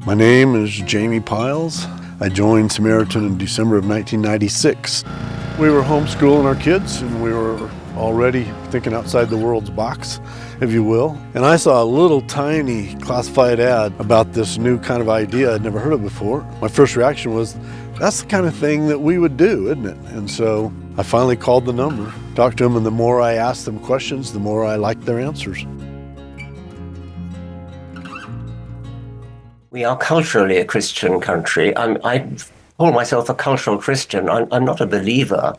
My name is Jamie Piles. I joined Samaritan in December of 1996. We were homeschooling our kids, and we were already thinking outside the world's box, if you will. And I saw a little tiny classified ad about this new kind of idea I'd never heard of before. My first reaction was, that's the kind of thing that we would do, isn't it? And so I finally called the number, talked to them, and the more I asked them questions, the more I liked their answers. We are culturally a Christian country. I call myself a cultural Christian. I'm not a believer.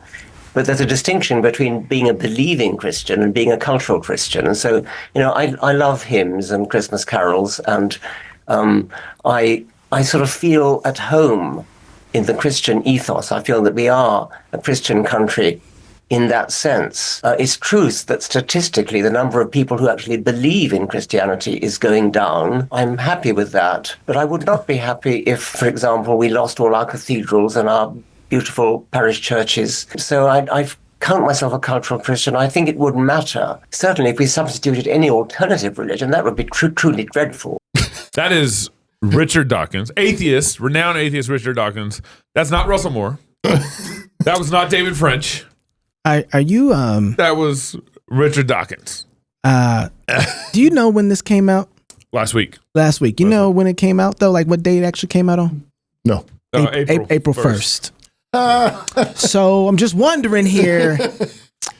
But there's a distinction between being a believing Christian and being a cultural Christian. And so, I love hymns and Christmas carols, and I sort of feel at home in the Christian ethos. I feel that we are a Christian country in that sense. It's truth that statistically the number of people who actually believe in Christianity is going down. I'm happy with that. But I would not be happy if, for example, we lost all our cathedrals and our beautiful parish churches. So I count myself a cultural Christian. I think it would matter. Certainly, if we substituted any alternative religion, that would be truly dreadful. That is Richard Dawkins, atheist, renowned atheist Richard Dawkins. That's not Russell Moore. That was not David French. Are you? That was Richard Dawkins. Do you know when this came out? Last week. You know when it came out though? Like what date it actually came out on? No. April 1st. So I'm just wondering here.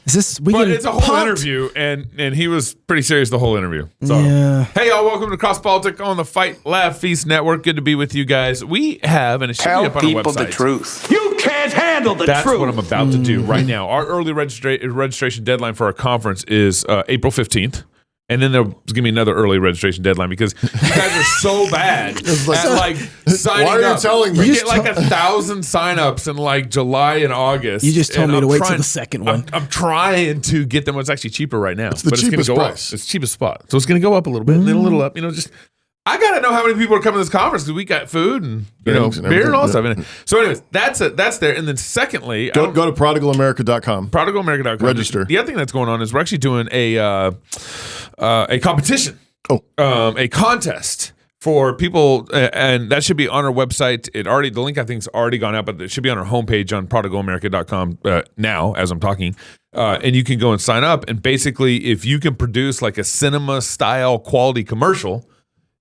Is this? But it's a whole interview, and he was pretty serious the whole interview. So, yeah. Hey, y'all, welcome to Cross Politic on the Fight, Laugh, Feast Network. Good to be with you guys. We have, and it should be up on our website. Tell people the truth. You can't handle the truth. That's what I'm about to do right now. Our early registration deadline for our conference is April 15th. And then there's going to be another early registration deadline because you guys are so bad at signing up. Why are you telling me? We get 1,000 signups in July and August. You just told me to wait till the second one. I'm trying to get them. It's actually cheaper right now. It's the cheapest price. It's the cheapest spot. So it's going to go up a little bit and then a little up. I got to know how many people are coming to this conference because we got food and beer and all that stuff. So anyways, that's there. And then secondly, go to prodigalamerica.com. Prodigalamerica.com. Register. The other thing that's going on is we're actually doing a competition, a contest for people, and that should be on our website. The link I think has already gone out, but it should be on our homepage on prodigalamerica.com now as I'm talking. And you can go and sign up. And basically, if you can produce like a cinema style quality commercial,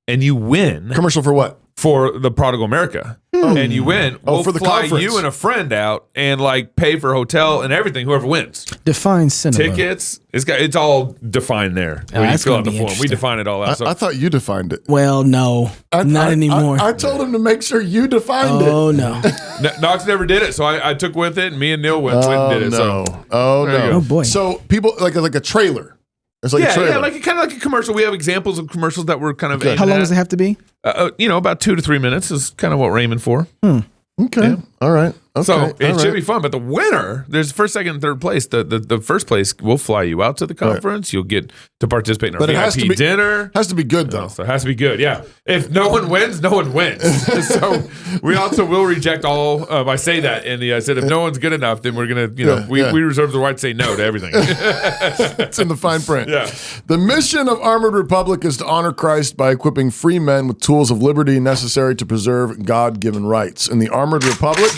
and you win. Commercial for what? For the Prodigal America. And you win. We'll for the fly conference. you and a friend out and pay for hotel and everything, whoever wins. Define cinema. Tickets. It's all defined there. Where you fill out the form. We define it all out. I thought you defined it. Well, no. Not anymore. I told him to make sure you defined it. Oh, no. Knox never did it, so I took with it, and me and Neil went and did it. No. So. No. Oh, boy. So people, like a trailer. It's like a trailer. Yeah, kind of like a commercial. We have examples of commercials that were kind of How long does it have to be? About 2 to 3 minutes is kind of what we're aiming for. Okay. Yeah. All right. Okay. So it should be fun. But the winner, there's first, second, and third place. The first place will fly you out to the conference. Right. You'll get to participate in our VIP dinner. Has to be good, though. So it has to be good, yeah. If no one wins, no one wins. So we also will reject all, I say that, and I said if no one's good enough, then we're going to, we reserve the right to say no to everything. It's in the fine print. Yeah. The mission of Armored Republic is to honor Christ by equipping free men with tools of liberty necessary to preserve God-given rights. In the Armored Republic,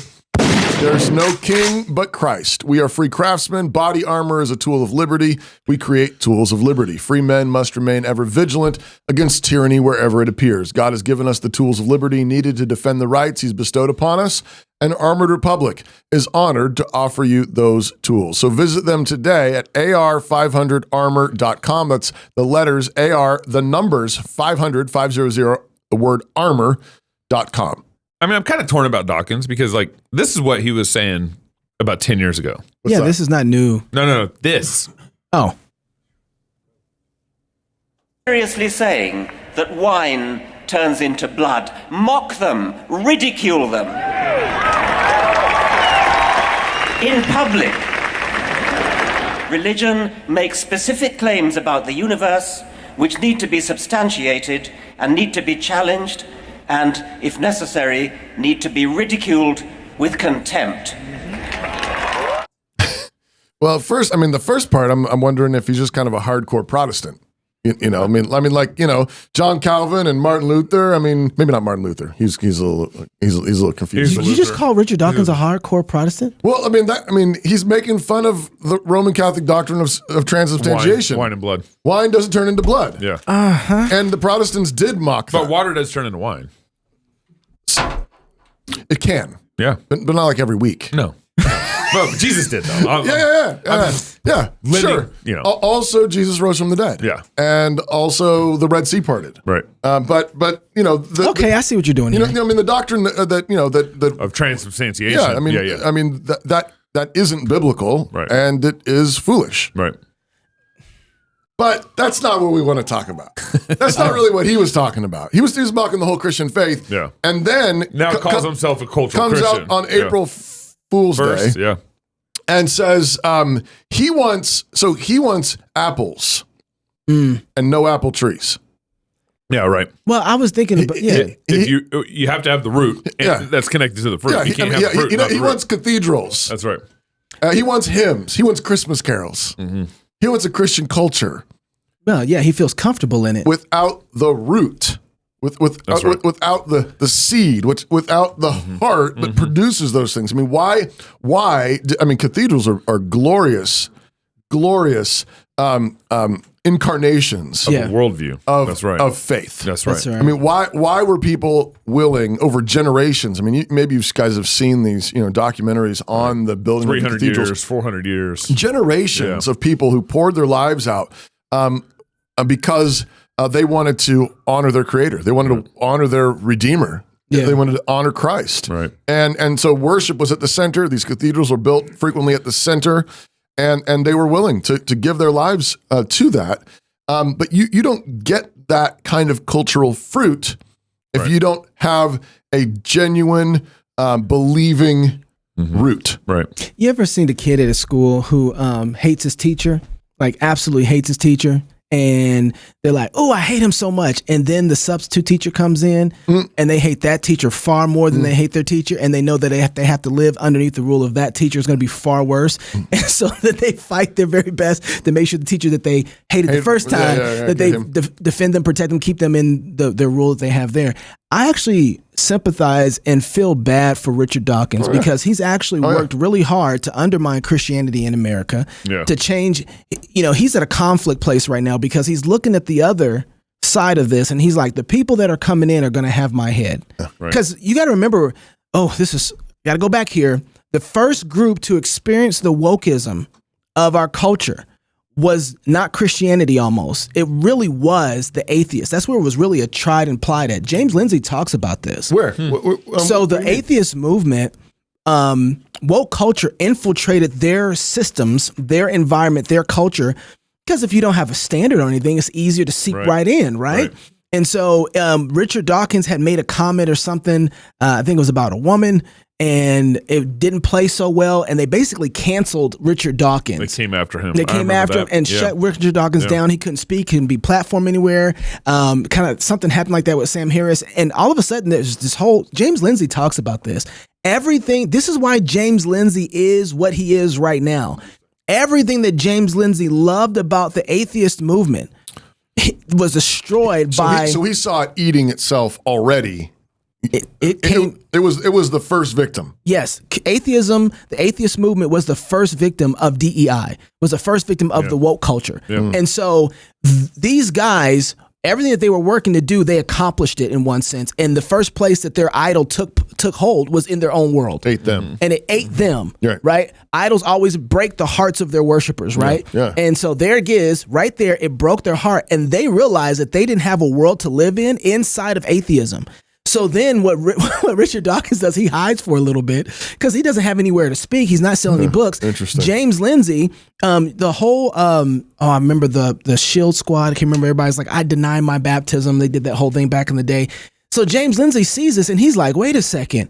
there's no king but Christ. We are free craftsmen. Body armor is a tool of liberty. We create tools of liberty. Free men must remain ever vigilant against tyranny wherever it appears. God has given us the tools of liberty needed to defend the rights he's bestowed upon us, and Armored Republic is honored to offer you those tools. So visit them today at ar500armor.com. That's the letters AR, the numbers 500, the word armor.com. I mean, I'm kind of torn about Dawkins because, this is what he was saying about 10 years ago. What's that? This is not new. No. This. Oh. Seriously saying that wine turns into blood. Mock them. Ridicule them. In public. Religion makes specific claims about the universe which need to be substantiated and need to be challenged and, if necessary, need to be ridiculed with contempt. Well, first, the first part, I'm wondering if he's just kind of a hardcore Protestant. I mean, like John Calvin and Martin Luther. I mean, maybe not Martin Luther. He's a little confused. Did you just call Richard Dawkins a hardcore Protestant? Well, I mean, he's making fun of the Roman Catholic doctrine of transubstantiation. Wine and blood. Wine doesn't turn into blood. Yeah. And the Protestants did mock that. But water does turn into wine. It can. Yeah. But not like every week. No. Well, Jesus did though. Yeah. Sure. Also, Jesus rose from the dead. Yeah. And also, the Red Sea parted. Right. But I see what you're doing here. I mean, the doctrine that of transubstantiation. Yeah. I mean, that isn't biblical. Right. And it is foolish. Right. But that's not what we want to talk about. That's not really what he was talking about. He was mocking the whole Christian faith. Yeah. And then now calls himself a cultural comes Christian. Out on April Fool's Day. Yeah. And says he wants apples and no apple trees. Yeah, right. Well, I was thinking about if you have to have the root that's connected to the fruit. You can't have the fruit. He wants cathedrals. That's right. He wants hymns. He wants Christmas carols. Mm-hmm. He wants a Christian culture. Well, yeah, he feels comfortable in it without the root, without the seed, without the heart that produces those things. I mean, why? I mean, cathedrals are glorious incarnations of a worldview. That's right. Of faith. That's right. I mean, why were people willing over generations? I mean, maybe you guys have seen these, documentaries on the building of cathedrals. years, 400 years. Generations of people who poured their lives out because they wanted to honor their creator. They wanted to honor their redeemer. Yeah. They wanted to honor Christ. Right. And so worship was at the center. These cathedrals were built frequently at the center. And they were willing to give their lives to that. But you don't get that kind of cultural fruit if you don't have a genuine believing root. Right. You ever seen a kid at a school who hates his teacher, like absolutely hates his teacher? And they're like, oh, I hate him so much. And then the substitute teacher comes in and they hate that teacher far more than they hate their teacher. And they know that they have to live underneath the rule of that teacher is going to be far worse. And so that they fight their very best to make sure the teacher that they hated the first time, that they defend them, protect them, keep them in the rule that they have there. I actually sympathize and feel bad for Richard Dawkins because he's actually worked really hard to undermine Christianity in America, to change. He's at a conflict place right now because he's looking at the other side of this and he's like, the people that are coming in are going to have my head. Because you got to remember, got to go back here. The first group to experience the wokeism of our culture was not Christianity almost. It really was the atheists. That's where it was really a tried and plied at. James Lindsay talks about this. Where? So the atheist movement, woke culture infiltrated their systems, their environment, their culture. Because if you don't have a standard or anything, it's easier to seep right in, right? And so Richard Dawkins had made a comment or something, I think it was about a woman, and it didn't play so well, and they basically canceled Richard Dawkins. They came after him. They came after him and shut Richard Dawkins down. He couldn't speak, couldn't be platformed anywhere. Kind of something happened like that with Sam Harris, and all of a sudden there's this whole, James Lindsay talks about this. This is why James Lindsay is what he is right now. Everything that James Lindsay loved about the atheist movement was destroyed by... So he saw it eating itself already. It was the first victim. Yes. Atheism, the atheist movement was the first victim of DEI, was the first victim of the woke culture. Yeah. And so these guys, everything that they were working to do, they accomplished it in one sense. And the first place that their idol took hold was in their own world. Ate them. And it ate them, right? Idols always break the hearts of their worshipers, right? Yeah. And so there it is, right there, it broke their heart. And they realized that they didn't have a world to live in inside of atheism. So then what Richard Dawkins does, he hides for a little bit because he doesn't have anywhere to speak. He's not selling any books. Interesting. James Lindsay, the whole, I remember the Shield Squad. I can't remember. Everybody's like, I deny my baptism. They did that whole thing back in the day. So James Lindsay sees this and he's like, wait a second.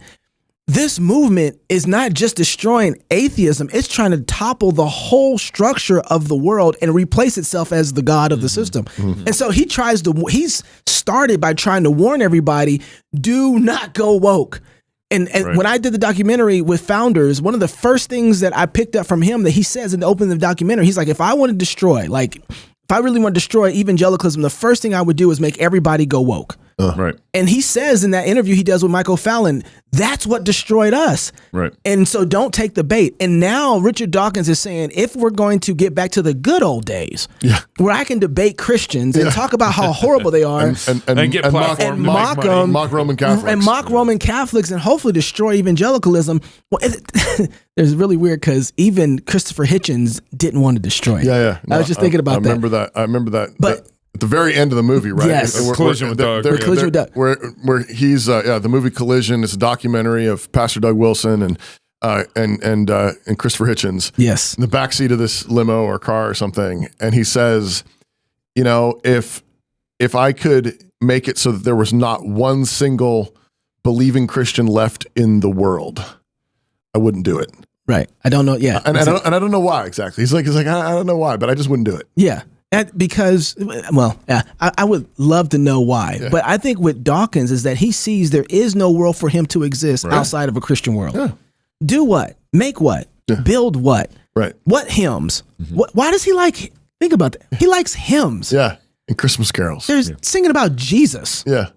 This movement is not just destroying atheism. It's trying to topple the whole structure of the world and replace itself as the God of the system. Mm-hmm. And so he's started by trying to warn everybody, do not go woke. And when I did the documentary with Founders, one of the first things that I picked up from him that he says in the opening of the documentary, he's like, if I want to destroy, like if I really want to destroy evangelicalism, the first thing I would do is make everybody go woke. Right. And he says in that interview he does with Michael Fallon, that's what destroyed us. Right. And so don't take the bait. And now Richard Dawkins is saying, if we're going to get back to the good old days, where I can debate Christians and talk about how horrible they are, and get platform, and mock them, mock Roman Catholics, and mock Roman Catholics, and hopefully destroy evangelicalism. Well, it's really weird because even Christopher Hitchens didn't want to destroy it. Yeah. No, I was just thinking about that. I remember that. But at the very end of the movie, right? Yes. Collision with Doug. Collision with Doug. Where he's the movie Collision. It's a documentary of Pastor Doug Wilson and Christopher Hitchens. Yes. In the backseat of this limo or car or something, and he says, you know, if I could make it so that there was not one single believing Christian left in the world, I wouldn't do it. Right. I don't know. Yeah. And I don't know why exactly. He's like, I don't know why, but I just wouldn't do it. Yeah. Because, I would love to know why. Yeah. But I think with Dawkins is that he sees there is no world for him to exist outside of a Christian world. Yeah. Do what? Make what? Yeah. Build what? Right. What hymns? Mm-hmm. Why does he like, think about that. He likes hymns. Yeah. And Christmas carols. There's singing about Jesus. Yeah.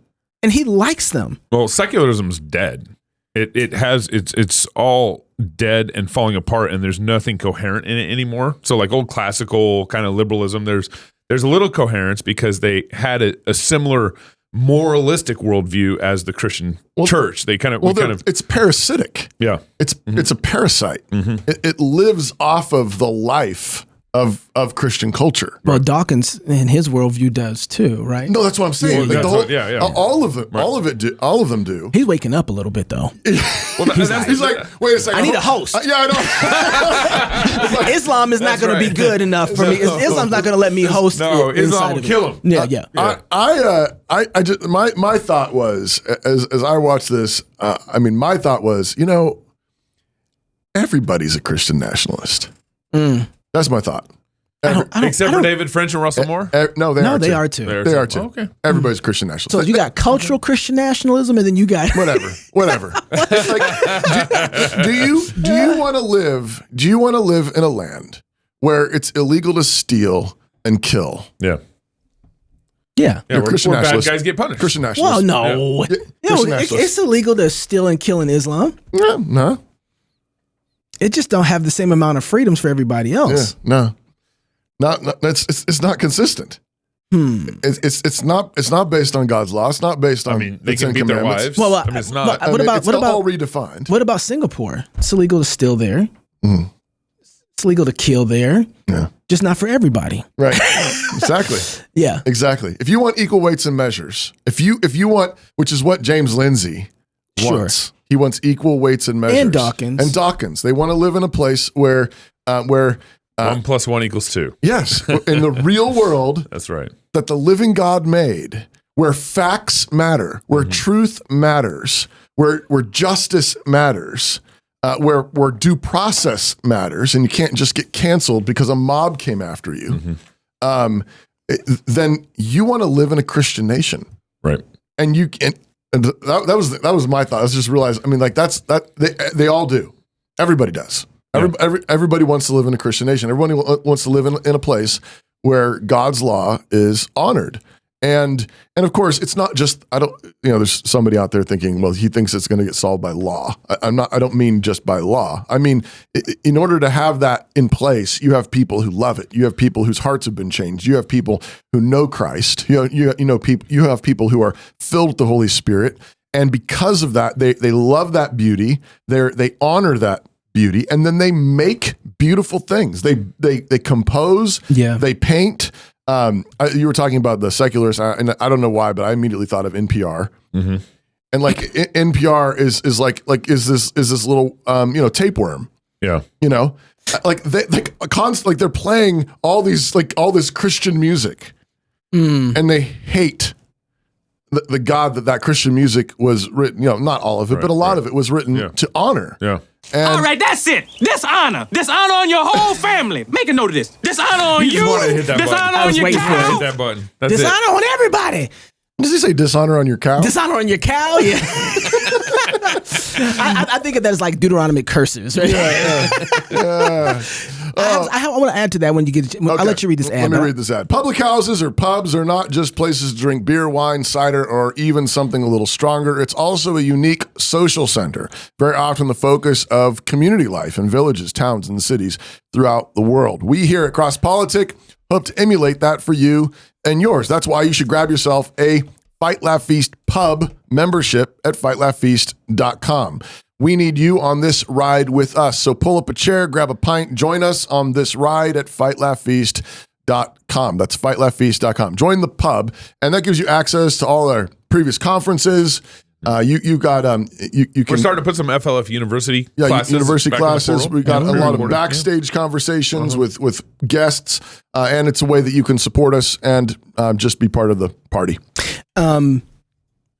And he likes them. Well, secularism's dead. It's all dead and falling apart, and there's nothing coherent in it anymore. So like old classical kind of liberalism, there's a little coherence because they had a similar moralistic worldview as the Christian church. They kind of it's parasitic. Yeah, it's a parasite. Mm-hmm. It lives off of the life of Christian culture. Well, Dawkins in his worldview does too, right? No, that's what I'm saying. All of them, all of them do. He's waking up a little bit though. He's like, wait a second. I need a host. I know. Islam is not going to be good enough for me. Islam's not going to let me host. No, Islam will kill him. Yeah. I just my thought was as I watched this. My thought was, everybody's a Christian nationalist. That's my thought. Except for David French and Russell Moore? No, they are too. They are too. Oh, okay. Everybody's Christian nationalist. So you got cultural Christian nationalism, and then you got whatever. It's like, do you want to live? Do you want to live in a land where it's illegal to steal and kill? Yeah. Where Christian bad guys get punished. Christian nationalists. Well, no. It's illegal to steal and kill in Islam. Yeah, no. It just don't have the same amount of freedoms for everybody else. Yeah, no, it's not consistent. It's not based on God's law. It's not based on they can beat their wives. Well, it's not. It's all redefined. What about Singapore? It's illegal to steal there. Mm. It's illegal to kill there. Yeah, just not for everybody. Right. Exactly. Yeah. Exactly. If you want equal weights and measures, if you want, which is what James Lindsay wants. Sure. He wants equal weights and measures. And Dawkins. They want to live in a place where 1 + 1 = 2. Yes, in the real world. That's right. That the living God made, where facts matter, where truth matters, where justice matters, where due process matters, and you can't just get canceled because a mob came after you. Then you want to live in a Christian nation, right? And you can. And that was my thought. I just realized. They all do. Everybody does. Yeah. Everybody wants to live in a Christian nation. Everybody wants to live in a place where God's law is honored. And of course, it's not just. There's somebody out there thinking, well, he thinks it's going to get solved by law. I don't mean just by law. I mean, in order to have that in place, you have people who love it. You have people whose hearts have been changed. You have people who know Christ. You have people who are filled with the Holy Spirit, and because of that, they love that beauty. They honor that beauty, and then they make beautiful things. They compose. Yeah. They paint. You were talking about the secularists, and I don't know why, but I immediately thought of NPR. Mm-hmm. And like NPR is this little tapeworm. Yeah. They're playing all this Christian music, and they hate the God that Christian music was written. Not all of it, but a lot of it was written to honor. Yeah. All right, that's it. Dishonor on your whole family. Make a note of this. Dishonor on you. Dishonor on your child. Hit that button. Dishonor on everybody. Does he say dishonor on your cow? Dishonor on your cow? Yeah. I think of that as like Deuteronomic curses, right? Yeah. I want to add to that when you get. I'll let you read this ad. Let me read this ad. Public houses or pubs are not just places to drink beer, wine, cider, or even something a little stronger. It's also a unique social center, very often the focus of community life in villages, towns, and cities throughout the world. We here at Cross Politic hope to emulate that for you and yours. That's why you should grab yourself a Fight Laugh Feast pub membership at fightlaughfeast.com. We need you on this ride with us. So pull up a chair, grab a pint, join us on this ride at fightlaughfeast.com. That's fightlaughfeast.com. Join the pub, and that gives you access to all our previous conferences. You can. We're starting to put some FLF University classes. University back in the classes. portal. We've got a lot of Important. backstage conversations with guests, and it's a way that you can support us and just be part of the party.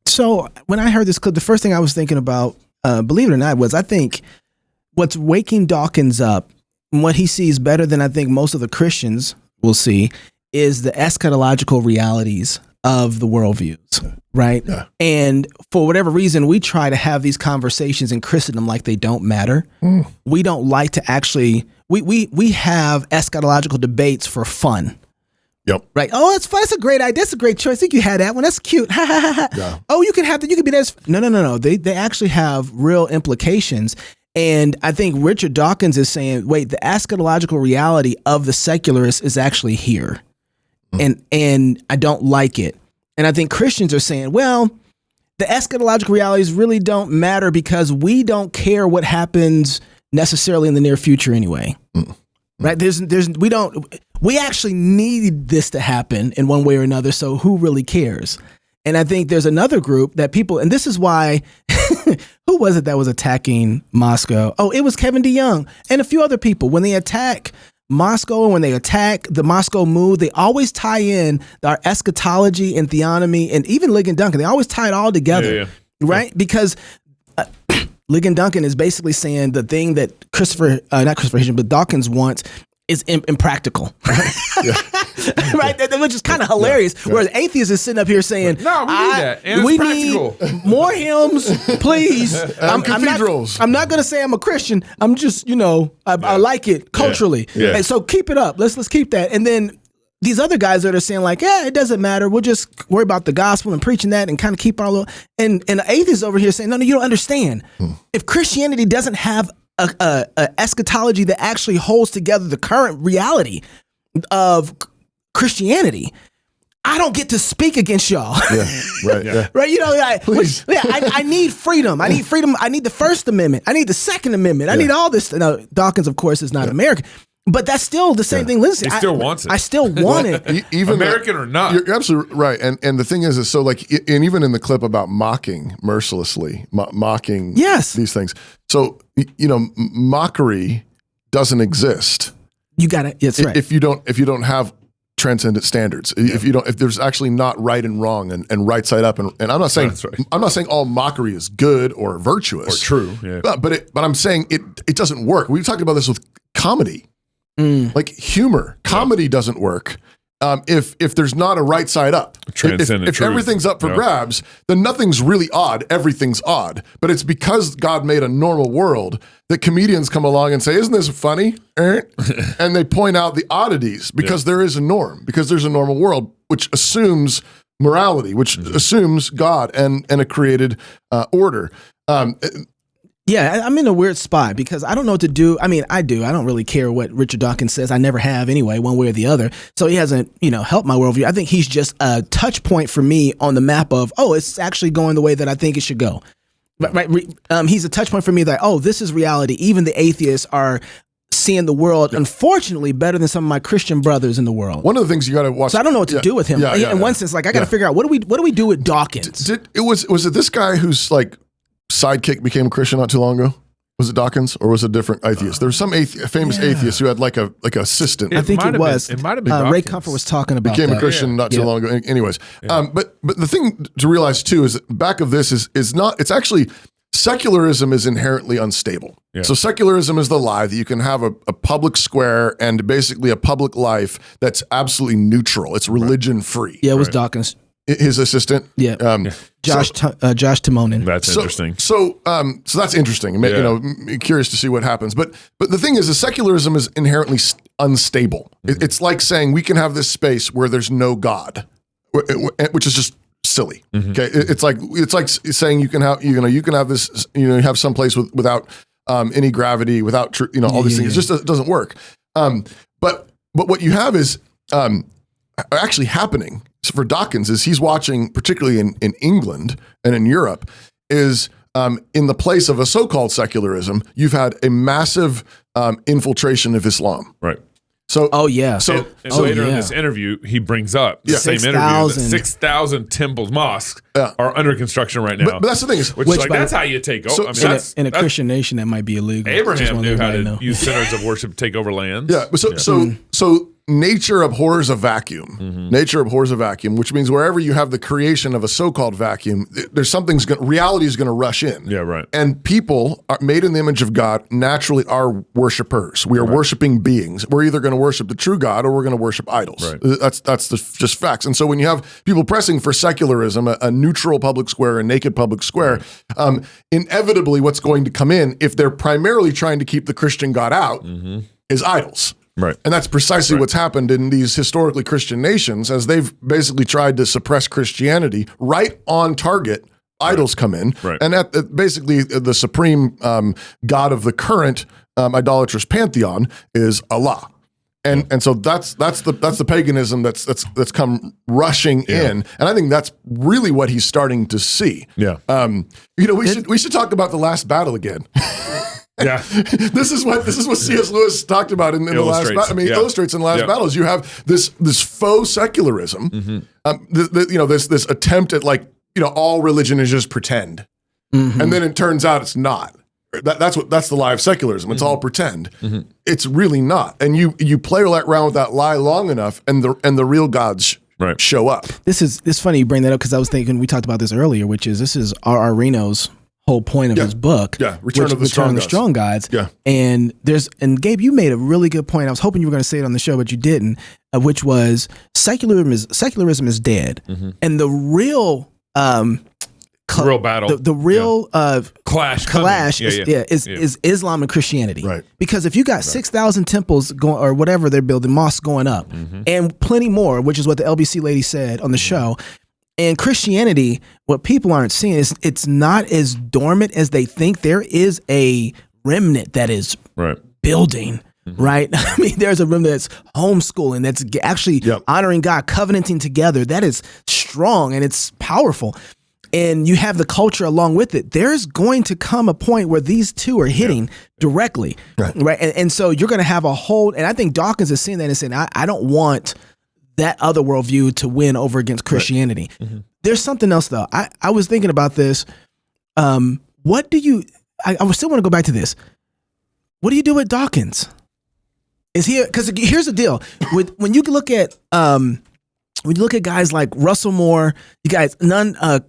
So when I heard this clip, the first thing I was thinking about, believe it or not, was I think what's waking Dawkins up and what he sees better than I think most of the Christians will see is the eschatological realities of the worldviews, right? Yeah. And for whatever reason, we try to have these conversations in Christendom like they don't matter. We don't like to actually, we have eschatological debates for fun. Yep. Right. Oh, that's fun. That's a great idea. That's a great choice. I think you had that one. That's cute. Ha ha ha ha. Yeah. Oh, you can have that. You can be this. No. They actually have real implications. And I think Richard Dawkins is saying, wait, the eschatological reality of the secularist is actually here. And I don't like it. And I think Christians are saying, well, the eschatological realities really don't matter because we don't care what happens necessarily in the near future anyway. Right? We actually need this to happen in one way or another. So who really cares? And I think there's another group that people, and this is why, who was it that was attacking Moscow? Oh, it was Kevin DeYoung and a few other people. When they attack Moscow and when they attack the Moscow move, they always tie in our eschatology and theonomy and even Ligon Duncan. They always tie it all together, right? Yeah. Because Ligon Duncan is basically saying the thing that not Christopher Hitchens, but Dawkins wants is impractical, right? Which is kind of hilarious. Yeah. Whereas atheists is sitting up here saying, "No, we need that. And we it's need more hymns, please." Cathedrals. I'm not going to say I'm a Christian. I'm just, I like it culturally, and so keep it up. Let's keep that. And then these other guys that are saying like, "Yeah, it doesn't matter. We'll just worry about the gospel and preaching that and kind of keep our little." And the atheists over here saying, "No, you don't understand. If Christianity doesn't have a eschatology that actually holds together the current reality of Christianity, I don't get to speak against y'all." Right. Right. I need freedom. I need freedom. I need the First Amendment. I need the Second Amendment. I need all this. Now, Dawkins, of course, is not American. But that's still the same thing. Listen, he still wants it. I still want it. Even American or not. You're absolutely right. And the thing is so like, and even in the clip about mocking mercilessly, mocking these things. So, mockery doesn't exist. You got it. That's right. If you don't have transcendent standards, if there's actually not right and wrong and right side up, and I'm not saying I'm not saying all mockery is good or virtuous or true. Yeah. But I'm saying it doesn't work. We've talked about this with comedy. Like humor, comedy doesn't work if there's not a right side up. If everything's up for grabs, then nothing's really odd. Everything's odd. But it's because God made a normal world that comedians come along and say, "Isn't this funny?" And they point out the oddities because there is a norm, because there's a normal world which assumes morality, which assumes God and a created order. Yeah, I'm in a weird spot because I don't know what to do. I mean, I do. I don't really care what Richard Dawkins says. I never have anyway, one way or the other. So he hasn't, helped my worldview. I think he's just a touch point for me on the map of, it's actually going the way that I think it should go. Right? He's a touch point for me that, this is reality. Even the atheists are seeing the world, unfortunately, better than some of my Christian brothers in the world. One of the things you got to watch. So I don't know what to do with him. In one sense, like I got to figure out what do we do with Dawkins? Was it this guy who's like sidekick became a Christian not too long ago? Was it Dawkins or was it a different atheist? There was some famous atheist who had like a assistant. I think it was. It might have been Ray Comfort was talking about became a Christian not too long ago. Anyways, but the thing to realize too is that back of this is not. It's actually secularism is inherently unstable. Yeah. So secularism is the lie that you can have a public square and basically a public life that's absolutely neutral. It's religion free. Yeah, it was Dawkins. his assistant. Yeah. Josh Timonen. That's interesting. So that's interesting. Curious to see what happens. But the thing is, secularism is inherently unstable. It's like saying we can have this space where there's no God, which is just silly. Okay, it's like saying you can have this, you have some place without any gravity, without all these things. It just doesn't work. But what you have is actually happening for Dawkins is he's watching, particularly in England and in Europe, is in the place of a so-called secularism, you've had a massive infiltration of Islam. Right. So, So later in this interview, he brings up the same 6, interview that 6,000 temples, mosques are under construction right now. But that's the thing is, which is like, that's how you take over. In a Christian nation, that might be illegal. Abraham knew how to use centers of worship to take over lands. Yeah. So nature abhors a vacuum. Nature abhors a vacuum, which means wherever you have the creation of a so-called vacuum, reality is going to rush in. Yeah, right. And people are made in the image of God naturally are worshipers. We are worshiping beings. We're either going to worship the true God or we're going to worship idols. Right. That's just facts. And so when you have people pressing for secularism, a neutral public square, a naked public square, inevitably what's going to come in, if they're primarily trying to keep the Christian God out, is idols. Right. And that's precisely what's happened in these historically Christian nations as they've basically tried to suppress Christianity. Right on target, idols come in. Right. And basically the supreme God of the current idolatrous pantheon is Allah. And so that's the paganism that's come rushing in. And I think that's really what he's starting to see. Yeah. We should talk about the last battle again. Yeah, this is what C.S. Lewis talked about in the last. Illustrates in the last battles. You have this faux secularism, this attempt at all religion is just pretend, and then it turns out it's not. That's the lie of secularism. It's all pretend. It's really not. And you play around with that lie long enough, and the real gods show up. It's funny you bring that up because I was thinking we talked about this earlier, which is this is R.R. Reno's whole point of his book, Return of the Strong Gods. And Gabe, you made a really good point. I was hoping you were going to say it on the show, but you didn't. Which was secularism is dead, and the real real battle, the real clash is Islam and Christianity. Right. Because if you got 6,000 temples going or whatever they're building, mosques going up, and plenty more, which is what the LBC lady said on the show. And Christianity, what people aren't seeing is it's not as dormant as they think. There is a remnant that is building, right? I mean, there's a remnant that's homeschooling, that's actually honoring God, covenanting together. That is strong and it's powerful. And you have the culture along with it. There's going to come a point where these two are hitting directly, right? And so you're going to have a whole, and I think Dawkins is seeing that and saying, I don't want that other worldview to win over against Christianity. There's something else though. I was thinking about this. What do you, I still want to go back to this. What do you do with Dawkins? Is he, because here's the deal. When you look at guys like Russell Moore, you guys,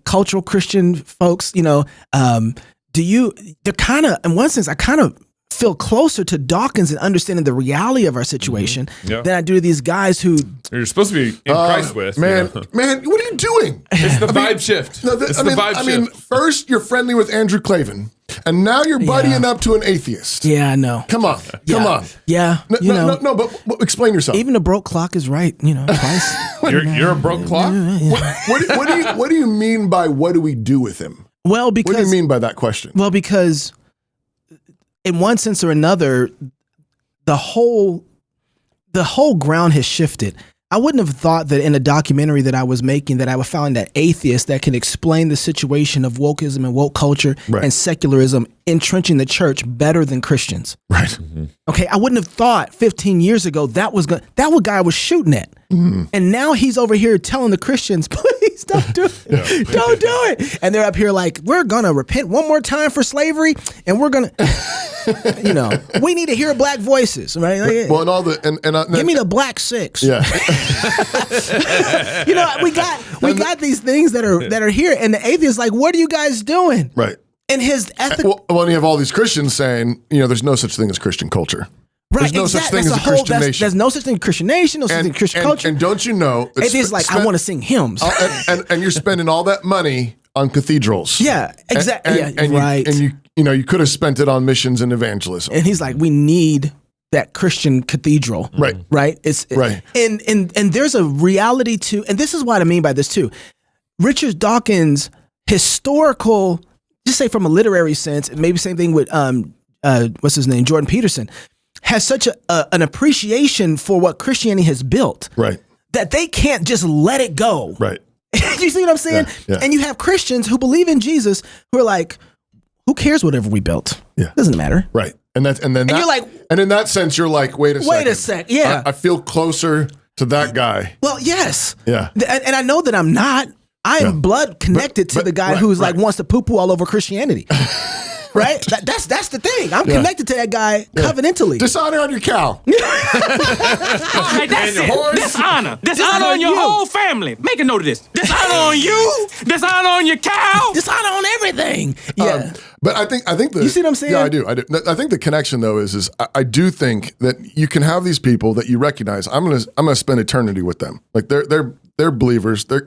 cultural Christian folks, they're kind of, in one sense, I kind of feel closer to Dawkins and understanding the reality of our situation than I do to these guys who you're supposed to be in Christ with. Man, what are you doing? It's the vibe shift. I mean, first you're friendly with Andrew Clavin, and now you're buddying up to an atheist. Yeah, I know. Come on. Yeah, no, but explain yourself. Even a broke clock is right, twice. You're a broke clock? What do you mean by what do we do with him? Well, because what do you mean by that question? Well, because in one sense or another, the whole ground has shifted. I wouldn't have thought that in a documentary that I was making that I would find that atheist that can explain the situation of wokeism and woke culture and secularism entrenching the church better than Christians. Right. Mm-hmm. Okay, I wouldn't have thought 15 years ago that what guy was shooting at. Mm. And now he's over here telling the Christians, please don't do it. Don't do it. And they're up here like, we're going to repent one more time for slavery and we're going to, we need to hear black voices, right? Like, well, and all the, give me the black 6. Yeah. We got these things that are here. And the atheist like, what are you guys doing? Right. And his ethical. Well, you have all these Christians saying, there's no such thing as Christian culture. There's no such thing as a Christian nation. There's no such thing as Christian nation, no such thing as Christian culture. And don't you know? It's like, I want to sing hymns. and you're spending all that money on cathedrals. Yeah, exactly. Right. You could have spent it on missions and evangelism. And he's like, we need that Christian cathedral. Right. Right. And there's a reality to, and this is what I mean by this too. Richard Dawkins' historical, just say from a literary sense, maybe same thing with what's his name, Jordan Peterson, has such an appreciation for what Christianity has built, right? That they can't just let it go, right? You see what I'm saying? Yeah. And you have Christians who believe in Jesus who are like, who cares whatever we built? Yeah, doesn't matter, right? And you're like, and in that sense, you're like, wait a sec, yeah, I feel closer to that guy. Well, yes, yeah, and I know that I'm not. I am blood connected to the guy who's like wants to poo-poo all over Christianity. Right? That's the thing. I'm connected to that guy covenantally. Dishonor on your cow. All right, that's it. Dishonor. Dishonor on your whole family. Make a note of this. Dishonor on you. Dishonor on your cow. Dishonor on everything. Yeah. But I think you see what I'm saying? Yeah, I do. I think the connection though is I do think that you can have these people that you recognize. I'm gonna spend eternity with them. Like they're believers. We're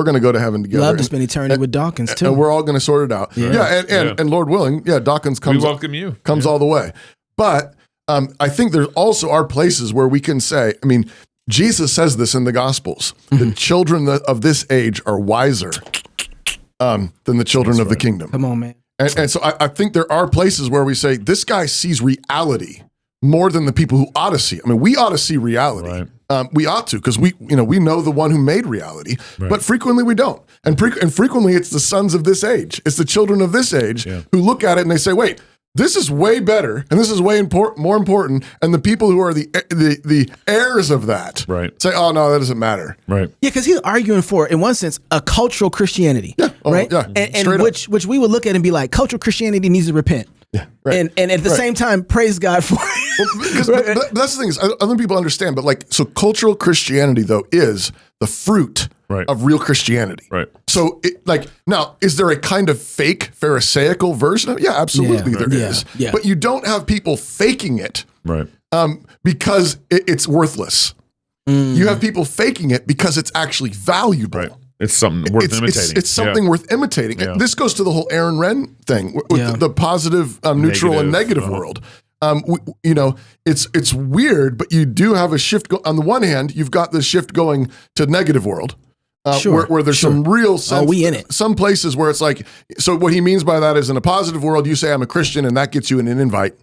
going to go to heaven together. Love to spend eternity with Dawkins too. And we're all going to sort it out. And Lord willing, Dawkins comes. We welcome you. Comes all the way. But I think there also are places where we can say, I mean, Jesus says this in the Gospels. The children of this age are wiser than the children of the kingdom. Come on, man. And so I think there are places where we say, this guy sees reality more than the people who ought to see. I mean, we ought to see reality. Right. We ought to, because we know the one who made reality, but frequently we don't. And frequently it's the sons of this age. It's the children of this age who look at it and they say, wait, this is way better and this is way more important. And the people who are the heirs of that say, oh, no, that doesn't matter. Right. Yeah, because he's arguing for, in one sense, a cultural Christianity. Yeah. Right? Yeah. And which we would look at and be like, cultural Christianity needs to repent. Yeah, right. And at the same time, praise God for it. But that's the thing is, I don't think people understand, but so cultural Christianity, though, is the fruit of real Christianity. Right. So, now, is there a kind of fake Pharisaical version of it? Yeah, absolutely there is. Yeah. But you don't have people faking it because it's worthless. You have people faking it because it's actually valuable. Right. It's something worth imitating. It's something worth imitating. Yeah. This goes to the whole Aaron Renn thing with the positive, neutral, and negative world. It's weird, but you do have a shift. On the one hand, you've got this shift going to negative world, where there's some real sense. We in it. Some places where it's like, so what he means by that is in a positive world, you say I'm a Christian, and that gets you an invite.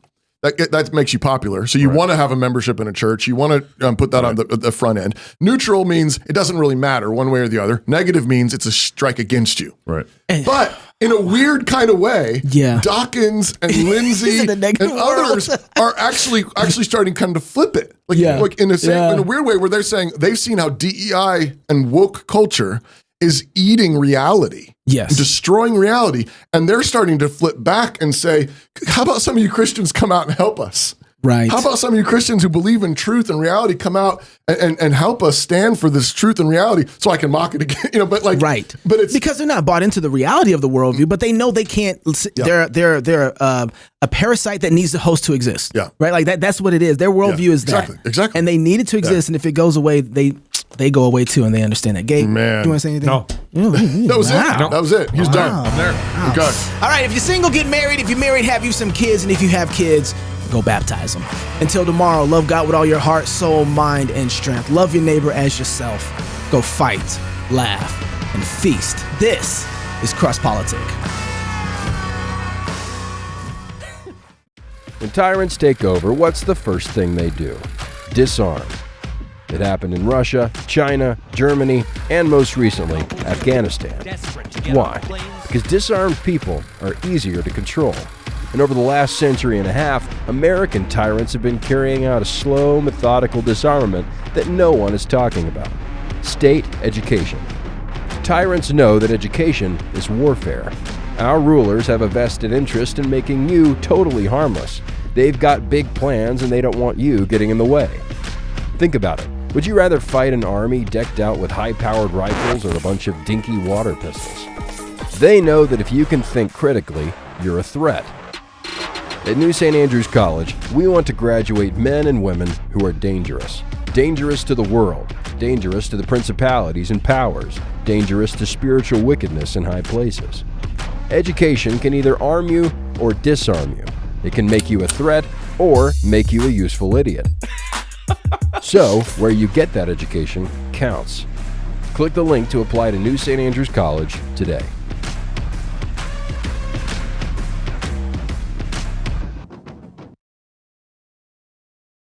That makes you popular. So you want to have a membership in a church. You want to put that on the front end. Neutral means it doesn't really matter one way or the other. Negative means it's a strike against you. Right. But in a weird kind of way, Dawkins and Lindsay and others are actually starting kind of to flip it. Like in a weird way where they're saying they've seen how DEI and woke culture is eating reality. Yes. Destroying reality. And they're starting to flip back and say, how about some of you Christians come out and help us? Right. How about some of you Christians who believe in truth and reality come out and help us stand for this truth and reality so I can mock it again? But it's because they're not bought into the reality of the worldview, but they know they can't. They're a parasite that needs the host to exist. Yeah. Right. Like that's what it is. Their worldview is that. Exactly. And they need it to exist. And if it goes away, they go away too, and they understand that. Gabe, man, you want to say anything? No. That was it. No. That was it. He's done. I'm there. Okay. All right. If you're single, get married. If you're married, have you some kids. And if you have kids, go baptize them. Until tomorrow, love God with all your heart, soul, mind, and strength. Love your neighbor as yourself. Go fight, laugh, and feast. This is Cross Politic. When tyrants take over, what's the first thing they do? Disarm. It happened in Russia, China, Germany, and most recently, Afghanistan. Why? Because disarmed people are easier to control. And over the last century and a half, American tyrants have been carrying out a slow, methodical disarmament that no one is talking about. State education. Tyrants know that education is warfare. Our rulers have a vested interest in making you totally harmless. They've got big plans and they don't want you getting in the way. Think about it. Would you rather fight an army decked out with high-powered rifles or a bunch of dinky water pistols? They know that if you can think critically, you're a threat. At New St. Andrews College, we want to graduate men and women who are dangerous. Dangerous to the world, dangerous to the principalities and powers, dangerous to spiritual wickedness in high places. Education can either arm you or disarm you. It can make you a threat or make you a useful idiot. So, where you get that education counts. Click the link to apply to New St. Andrews College today.